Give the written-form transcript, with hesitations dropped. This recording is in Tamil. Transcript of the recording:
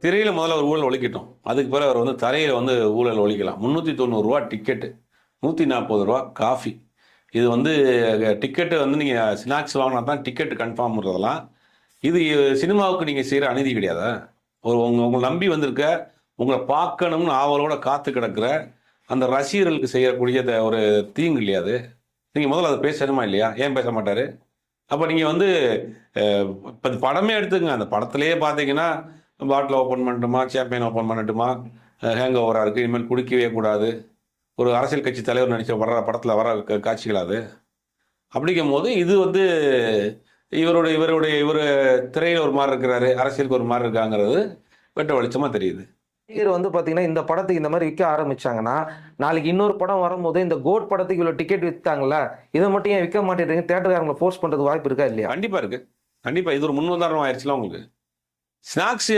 திரையில் முதல்ல ஒரு ஊழல் ஒழிக்கட்டும், அதுக்கு பிறகு அவர் வந்து தரையில் வந்து ஊழல் ஒழிக்கலாம். 390 ரூபா டிக்கெட்டு, 140 ரூபா காஃபி. இது வந்து டிக்கெட்டு வந்து நீங்கள் ஸ்நாக்ஸ் வாங்கினா தான் டிக்கெட்டு கன்ஃபார்ம்ன்றதெல்லாம், இது சினிமாவுக்கு நீங்கள் செய்கிற அநீதி கிடையாதா? உங்களை நம்பி வந்திருக்க, உங்களை பார்க்கணும்னு ஆவலோட காத்து கிடக்கிற அந்த ரசிகர்களுக்கு செய்யக்கூடிய ஒரு தீங்கு இல்லையா அது? நீங்கள் முதல்ல அதை பேசணுமா இல்லையா? ஏன் பேச மாட்டார்? அப்போ நீங்கள் வந்து இப்போ படமே எடுத்துங்க, அந்த படத்துலேயே பார்த்தீங்கன்னா பாட்டில் ஓப்பன் பண்ணட்டுமா, சாம்பியன் ஓப்பன் பண்ணட்டுமா, ஹேங் ஓவராக இருக்குது, இனிமேல் குடிக்கவே கூடாது, ஒரு அரசியல் கட்சி தலைவர் நடித்த படத்தில் வர காட்சிகள் அது. அப்படிங்கும் போது இது வந்து இவர் திரையில் ஒரு மாதிரி இருக்கிறாரு, அரசியலுக்கு ஒரு மாதிரி இருக்காங்கிறது வெட்ட வெளிச்சமாக தெரியுது. நடிகர் வந்து பாத்தீங்கன்னா இந்த படத்துக்கு இந்த மாதிரி விற்க ஆரம்பிச்சாங்கன்னா, நாளைக்கு இன்னொரு படம் வரும்போது இந்த கோட் படத்துக்கு இவ்வளவு டிக்கெட் வித்தாங்கல்ல, இதை மட்டும் ஏன் விற்க மாட்டேங்கிறீங்க, தியேட்டர்காரங்களை ஃபோர்ஸ் பண்றது வாய்ப்பு இருக்கா இல்லையா? கண்டிப்பாக இருக்குது. கண்டிப்பாக இது ஒரு முன்னுதாரணம் ஆயிடுச்சுல உங்களுக்கு. ஸ்நாக்ஸ்